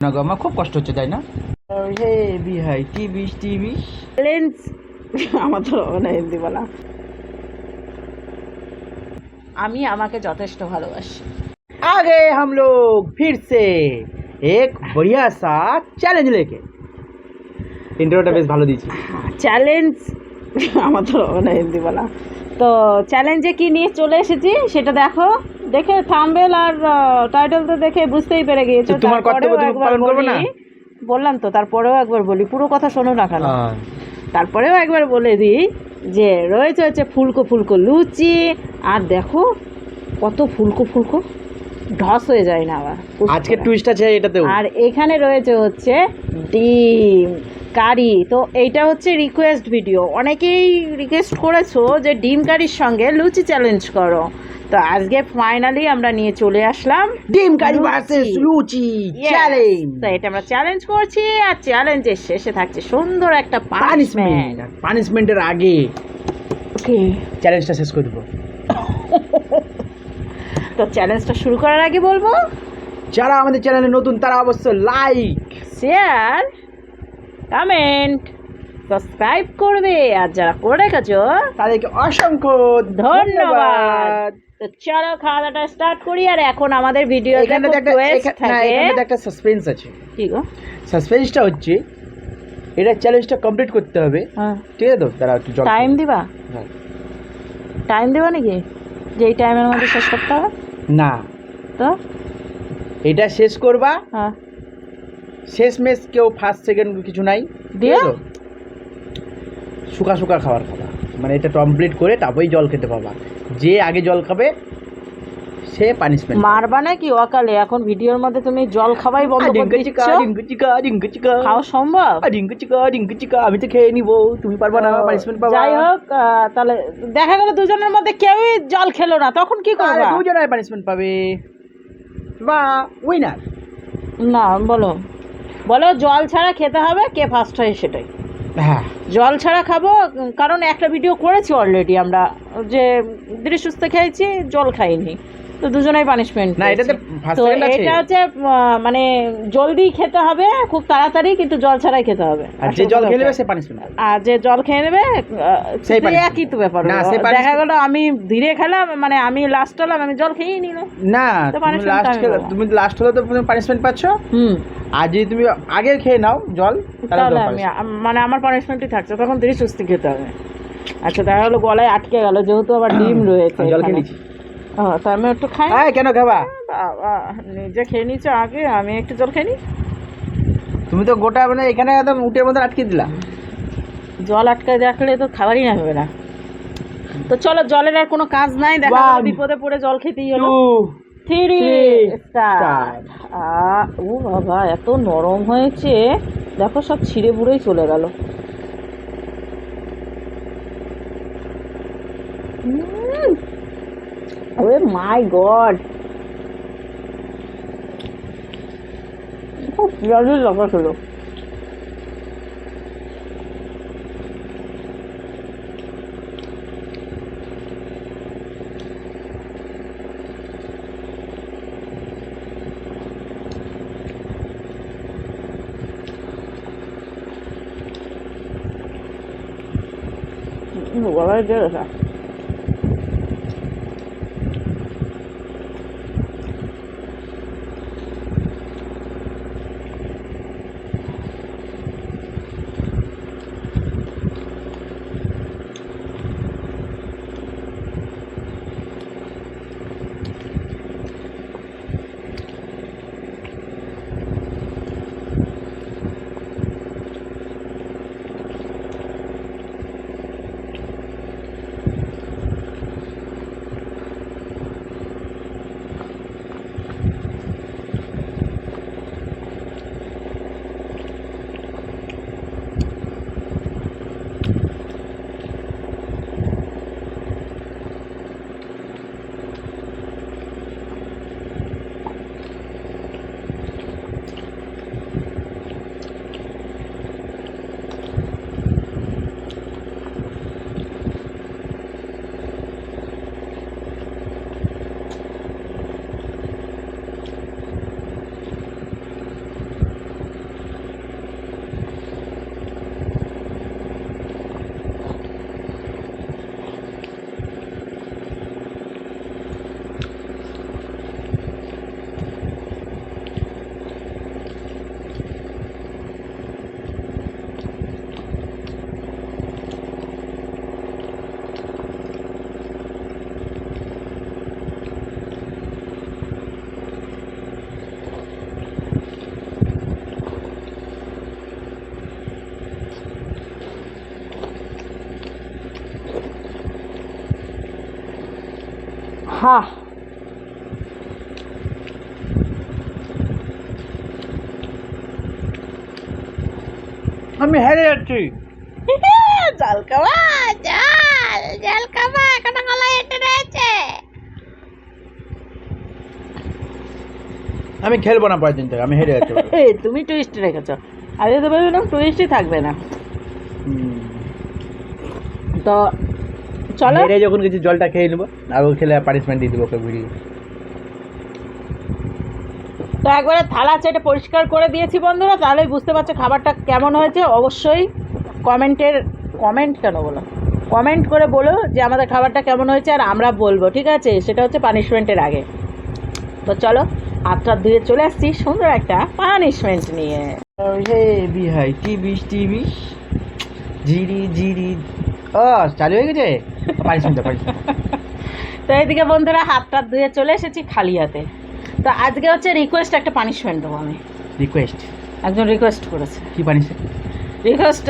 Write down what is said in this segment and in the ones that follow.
না গো, আমার খুব কষ্ট হচ্ছে, তাই না? হে বিহাই টিবিশ টিবিশ চ্যালেঞ্জ। আমার তো হবে না হিন্দি বলা। আমি আমাকে যথেষ্ট ভালোবাসি। आगे हम लोग फिर से एक बढ़िया सा चैलेंज लेके इंट्रोটা বেশ ভালো দিয়েছি। চ্যালেঞ্জ। আমার তো হবে না হিন্দি বলা। তো চ্যালেঞ্জে কি নিয়ে চলে এসেছি সেটা দেখো, দেখে থাম্বনেল আর টাইটেল তো দেখে বুঝতেই পেরে গিয়েছো। তো তোমার কর্তব্য তুমি পালন করবে না? বললাম তো, তারপরেও একবার বলি, পুরো কথা শোনো না কেন। তারপরেও একবার বলে দিই যে রয়েছে হচ্ছে ফুলকো ফুলকো লুচি, আর দেখো কত ফুলকো ফুলকো, ঢস হয়ে যায় না আবার। আজকে টুইস্ট আছে এটাতেও। আর এখানে রয়েছে হচ্ছে ডিম কারি। তো এইটা হচ্ছে রিকোয়েস্ট ভিডিও, অনেকেই রিকোয়েস্ট করেছো যে ডিম কারির সঙ্গে লুচি চ্যালেঞ্জ করো। তো আজকে ফাইনালি আমরা নিয়ে চলে আসলাম ডিম কারি ভার্সেস লুচি চ্যালেঞ্জ। তো এটা আমরা চ্যালেঞ্জ করছি, আর চ্যালেঞ্জের শেষে থাকছে সুন্দর একটা পানিশমেন্ট। পানিশমেন্টের আগে ওকে, চ্যালেঞ্জটা শেষ করে দেবো। তো চ্যালেঞ্জটা শুরু করার আগে বলবো, যারা আমাদের চ্যানেলে নতুন তারা অবশ্যই লাইক, শেয়ার, কমেন্ট, সাবস্ক্রাইব করবে, আর যারা করে রেখেছো তাদেরকে অসংখ্য ধন্যবাদ। তো চলো খাওয়া দাওয়াটা স্টার্ট করি। আর এখন আমাদের ভিডিওতে এখানে একটা সাসপেন্স আছে। কি গো? সাসপেন্সটা হচ্ছে এটা চ্যালেঞ্জটা কমপ্লিট করতে হবে, ঠিক আছে? তো তারা একটু জল টাইম দিবা? হ্যাঁ। টাইম দিবা নাকি যে এই টাইমের মধ্যে শেষ করতে হবে? না, তো এটা শেষ করবা, হ্যাঁ, শেষ মেশ কেউ ফার্স্ট সেকেন্ড কিছু নাই, দিয়ে শুকা শুকা খাবার খাবা, মানে এটা কমপ্লিট করে তারপরেই জল খেতে পাবা। যে আগে জল খাবে সে পানিশমেন্ট মারবা নাকি অকালে? এখন ভিডিওর মধ্যে তুমি জল খাওয়াই বন্ধ করে দিচ্ছ। খাওয়া সম্ভব? আমি তো খেয়ে নিবো, তুমি পারবা না, পানিশমেন্ট পাবা। যাই হোক, তাহলে দেখা গেল দুজনের মধ্যে কেউই জল খেলো না, তখন কি করবা? দুজনে পানিশমেন্ট পাবে বা উইনার। না, বলো বলো, জল ছাড়া খেতে হবে, কে ফার্স্ট হয় সেটাই। হ্যাঁ, জল ছাড়া খাবো, কারণ একটা ভিডিও করেছি অলরেডি আমরা, যে দৃশ্যস্ত খেয়েছি, জল খাইনি, তো দুজনেই পানিশমেন্ট। না, এটাতে ফার্স্ট তো সেকেন্ড আছে। এটা হচ্ছে মানে জলদি খেতে হবে, খুব তাড়াতাড়ি, কিন্তু জল ছাড়াই খেতে হবে। আর যে জল খেয়ে নেবে সে পানিশমেন্ট পাবে। আর যে জল খেয়ে নেবে সেই punishment একই তো ব্যাপার। না, সে দেখা গেল আমি ধীরে খেলাম, মানে আমি লাস্ট হলাম, আমি জল খেয়েই নিলাম। না, তো তুমি লাস্ট হলে তো তুমি পানিশমেন্ট পাচ্ছ। আর যদি তুমি আগে খেয়ে নাও জল, তাহলে আমি মানে আমার পানিশমেন্টই থাকছে, তখন ধীরে সুস্থি খেতে হবে। আচ্ছা, দেখা গেলো গলায় আটকে গেল, যেহেতু আবার ডিম রয়েছে। জল খেয়ে নিচ্ছি। তা আমি একটু খাই। কেন খাবা? বাবা, নিজে খেয়ে নিচ্ছ আগে, আমি একটু জল খেয়ে নি। তুমি তো গোটা মানে এখানে একদম উটের মধ্যে আটকে দিলা। জল আটকে রাখলে তো খাবারই না হবে না। তো চলো, জলের আর কোনো কাজ নাই, দেখা গেলো বিপদে পড়ে জল খেতেই হলো। 3 স্টার্ট। ও বাবা, এত নরম হয়েছে, দেখো সব ছিঁড়ে বুড়েই চলে গেল। ওরে মাই গড, পেঁয়াজের লঙ্কা ছিল। গলায় দিয়ে গেছে। আহা আমি হেরে যাচ্ছি। জাল খাওয়া জাল জাল খাওয়া এখনো গলায় এঁটে রয়েছে। আমি খেলবো না পরের দিন থেকে, আমি হেরে যাচ্ছি। তুমি টুইস্ট রেখেছো, আগে তো ভেবেছিলাম টুইস্টই থাকবে না। তো চলো হেরে যখন কিছু জলটা খেয়ে নেবো, আর ও খেলে পানিশমেন্ট দিয়ে দেবো ওকে ভিডিও। তো একবারে থালা চেটে পরিষ্কার করে দিয়েছি বন্ধুরা, তাহলেই বুঝতে পারছো খাবারটা কেমন হয়েছে। অবশ্যই কমেন্ট করে বলো যে আমাদের খাবারটা কেমন হয়েছে, আর আমরা বলবো, ঠিক আছে? সেটা হচ্ছে পানিশমেন্টের আগে। তো চলো হাতটা ধুয়ে চলে আসছি সুন্দর একটা পানিশমেন্ট নিয়ে। হে বিহাই টিবিস টিবিস জিরি জিরি। ও চালু হয়ে গেছে পানিশমেন্ট। তো এইদিকে বন্ধুরা হাতটা ধুয়ে চলে এসেছি খালি হাতে। তো আজকে হচ্ছে রিকোয়েস্ট একটা পানিশমেন্ট দেবো আমি। রিকোয়েস্ট? একজন রিকোয়েস্ট করেছে। কি পানিশমেন্ট? রিকোয়েস্ট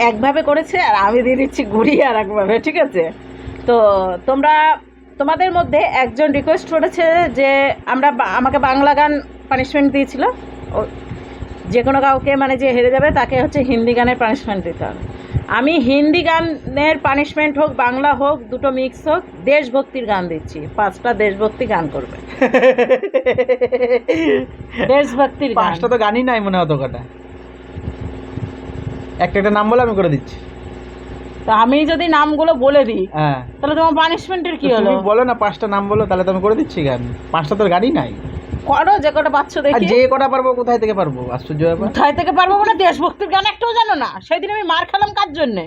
একভাবে করেছে আর আমি দিয়ে দিচ্ছি ঘুরিয়ে আর একভাবে, ঠিক আছে? তো তোমাদের মধ্যে একজন রিকোয়েস্ট করেছে যে আমাকে বাংলা গান পানিশমেন্ট দিয়েছিল, যে কোনো কাউকে মানে যে হেরে যাবে তাকে হচ্ছে হিন্দি গানের পানিশমেন্ট দিতে হবে। আমি হিন্দি গানের পানিশমেন্ট হোক বাংলা হোক দুটো মিক্স হোক, দেশভক্তির গান দিচ্ছি। 5টা দেশভক্তি গান করবে। দেশভক্তির গান। 5টা তো গানই নাই মনে হতো কটা। একটা নাম বলে আমি করে দিচ্ছি। তা আমি যদি নামগুলো বলে দিই হ্যাঁ, তাহলে তোমার পানিশমেন্টের কি হলো? তুমি বলো না 5টা নাম বলো, তাহলে তো আমি করে দিচ্ছি গান। 5টা তো গানই নাই। করো যে কটা পাচ্ছ আর দেখি। যে কটা পারবো কোথায় থেকে পারবো? আশ্চর্য ব্যাপার। কোথায় থেকে পারবো মানে দেশভক্তির গান একটাও জানো না? সেদিন আমি মার খেলাম কার জন্যে?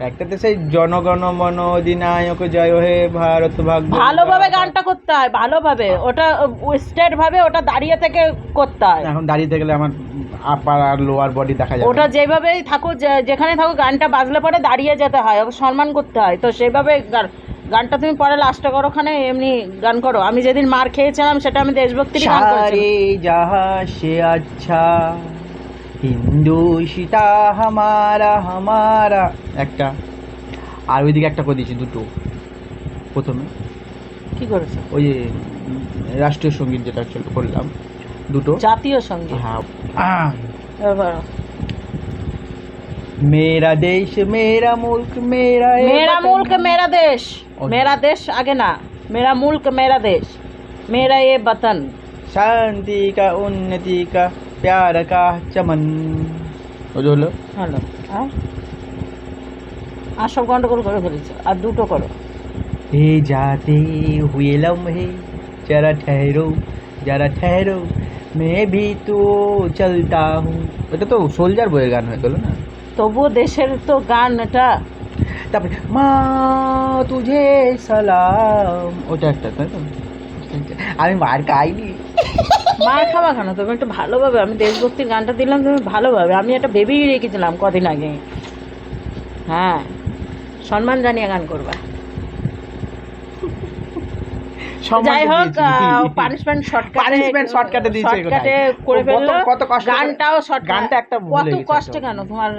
একটাতে সেই জনগণ মন অধিনায়ক জয় হে ভারত ভাগ্য। ভালোভাবে গানটা করতে হয়, ভালোভাবে। ওটা স্টেট ভাবে ওটা দাঁড়িয়ে থেকে করতে হয়। এখন দাঁড়িয়ে থাকলে আমার আপার আর লোয়ার বডি দেখা যাবে। ওটা যেভাবেই থাকো, যেখানে থাকো, গানটা বাজলে পরে দাঁড়িয়ে যেতে হয়, ওকে সম্মান করতে হয়। তো সেভাবে গানটা তুমি পরে লাস্টে করো, ওখানে এমনি গান করো। আমি যেদিন মার খেয়েছিলাম সেটা আমি দেশভক্তির গান করেছি। সারে জাহা সে আচ্ছা হিন্দুস্তা হামারা হামারা একটা, আর ওইদিকে একটা করে দিয়েছি দুটো। প্রথমে কি করেছো? ওই যে রাষ্ট্রীয় সঙ্গীত যেটা করলাম দুটো। জাতীয় সঙ্গীত। হ্যাঁ। এবার মেরা দেশ মেরা মুল্ক মেরা मेरा मुल्क मेरा देश। मेरा देश आगे ना, मेरा मुल्क मेरा देश, मेरा ये वतन। শান্তি কা উন্নতি কা প্যার কা চমন। ওই হলো। হ্যালো, আর সব গন্ডগোল করে ফেলেছো, আর দুটো করো। हे जाते हुए लम्हे जरा ठहरो मैं भी तो चलता हूँ। এটা তো সোলজার বইয়ের গান হয়ে গেল না? তবুও দেশের তো গান এটা। তারপরে মা তুঝে সালাম, ওটা একটা, তাই তো? আমি মার খাইনি। মার খাওয়া কেন? তুমি একটু ভালোভাবে, আমি দেশভক্তির গানটা দিলাম, তুমি ভালোভাবে। আমি একটা বেবি রেখেছিলাম কদিন আগে। হ্যাঁ, সম্মান জানিয়ে গান করবা। যাই হোক, পানিশমেন্ট শর্টকাটে দিয়েছে, শর্টকাটে করে ফেললো। গানটাও শর্টকাট। গানটা একটা কত কষ্ট কেন তোমার?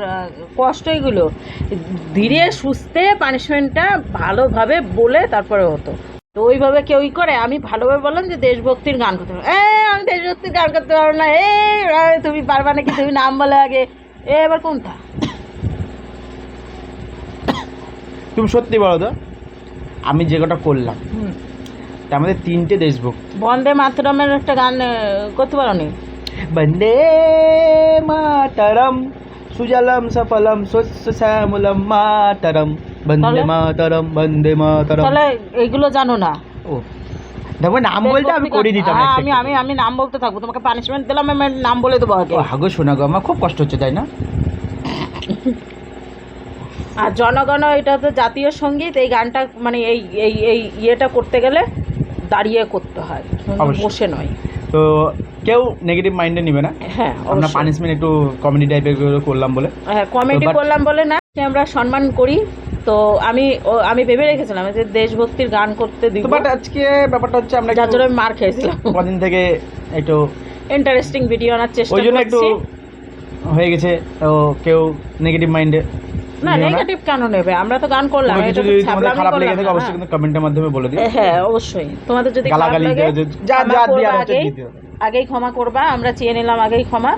কষ্ট এগুলো ধীরে সুস্থে পানিশমেন্টটা ভালোভাবে বলে তারপরে হতো। তো ওইভাবে কেউই করে? আমি ভালোভাবে বললাম যে দেশভক্তির গান করতে পারবো। আমি দেশভক্তির গান করতে পারবো না। তুমি পারবা নাকি? তুমি নাম বলে আগে। এবার কোনটা? তুমি সত্যি বলো তো, আমি যে কটা করলাম তার মধ্যে 3টে দেশভক্তি। বন্দে মাতরমের একটা গান করতে পারো নি? বন্দে মাতরম সুজলম সফলম শস্য শ্যামলম মাতরম বন্দে মাতরম বন্দে মাতরম। তাহলে এইগুলো জানো না? ও দেখো, নাম বলতে আমি করে দিতাম। আমি নাম বলতে থাকবো, তোমাকে পানিশমেন্ট দিলাম, আমি নাম বলে দেবো আগে। হাগো শোনা গো, আমার খুব কষ্ট হচ্ছে, তাই না? আর জনগণ, এটা তো জাতীয় সঙ্গীত। এই গানটা মানে এই এই এই ইয়েটা করতে গেলে দাঁড়িয়ে করতে হয়, বসে নয়। তো কেউ নেগেটিভ মাইন্ডে নিবে না। হ্যাঁ, আমরা পানিশমেন্ট একটু কমেডি টাইপের করলাম বলে। হ্যাঁ, কমেডি করলাম বলে না, আমরা সম্মান করি। তো আমি ভেবে রেখেছিলাম যে দেশভক্তির গান করতে দিব, বাট আজকে ব্যাপারটা হচ্ছে আমরা যার জন্য আমি মার খেয়েছিলাম। কদিন থেকে একটু ইন্টারেস্টিং ভিডিও আনার চেষ্টা ওই জন্য করছি, একটু হয়ে গেছে। তো কেউ নেগেটিভ মাইন্ডে না নিও না। নেগেটিভ কেন নেবে, আমরা তো গান করলাম, কোনো কিছু এটা তো যদি তোমাদের ছ্যাবলামি খারাপ লেগে করলাম থাকে না, অবশ্যই হ্যাঁ। কিন্তু কমেন্টের মাধ্যমে বলে দিও। হ্যাঁ অবশ্যই, তোমাদের যদি খারাপ গালাগালি লাগে যা ক্ষমা যা করবা দেওয়ার হচ্ছে আগেই, দিয়ে দিও। আগেই ক্ষমা করবা, আমরা চেয়ে নিলাম আগেই ক্ষমা।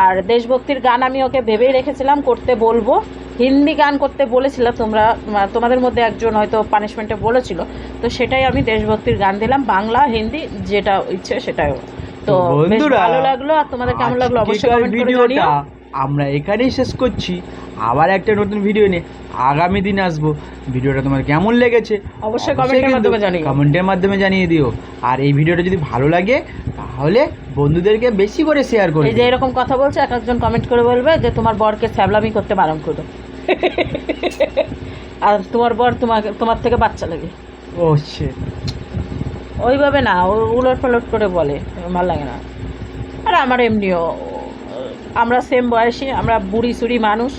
আর দেশভক্তির গান আমি ওকে ভেবেই রেখেছিলাম করতে বলবো, হিন্দি গান করতে বলেছিলাম, তোমাদের মধ্যে একজন হয়তো পানিশমেন্টে বলেছিল, তো সেটাই আমি দেশভক্তির গান দিলাম, বাংলা হিন্দি যেটা ইচ্ছে সেটাই। তো বেশ বন্ধুরা, ভালো লাগলো, আর তোমাদের কেমন লাগলো অবশ্যই আজকেকার কমেন্ট করে ভিডিওটা জানিও। আমরা এখানেই শেষ করছি, আবার একটা নতুন ভিডিও নিয়ে আগামী দিন আসবো। ভিডিওটা তোমার কেমন লেগেছে অবশ্যই কমেন্টের মাধ্যমে জানিও। কমেন্টের মাধ্যমে জানিয়ে দিও। আর এই ভিডিওটা যদি ভালো লাগে তাহলে বন্ধুদেরকে বেশি করে শেয়ার করে এই যে এরকম কথা বলছে, এক একজন কমেন্ট করে বলবে যে তোমার বরকে ছ্যাবলামি করতে বারণ করো, আর তোমার বর তোমার থেকে বাচ্চা লাগে, ও shit। ওইভাবে না, ও উলট পালট করে বলে, ভালো লাগে না। আর আমার এমনিও, আমরা সেম বয়সী, আমরা বুড়ি সুড়ি মানুষ,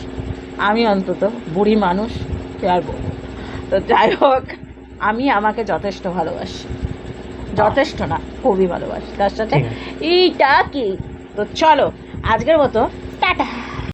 আমি অন্তত বুড়ি মানুষ, কি আর বলবো। তো যাই হোক, আমি আমাকে যথেষ্ট ভালোবাসি, যথেষ্ট না খুবই ভালোবাসি, তার সাথে ঠিক আছে। এইটা কি। তো চলো আজকের মতো টাটা।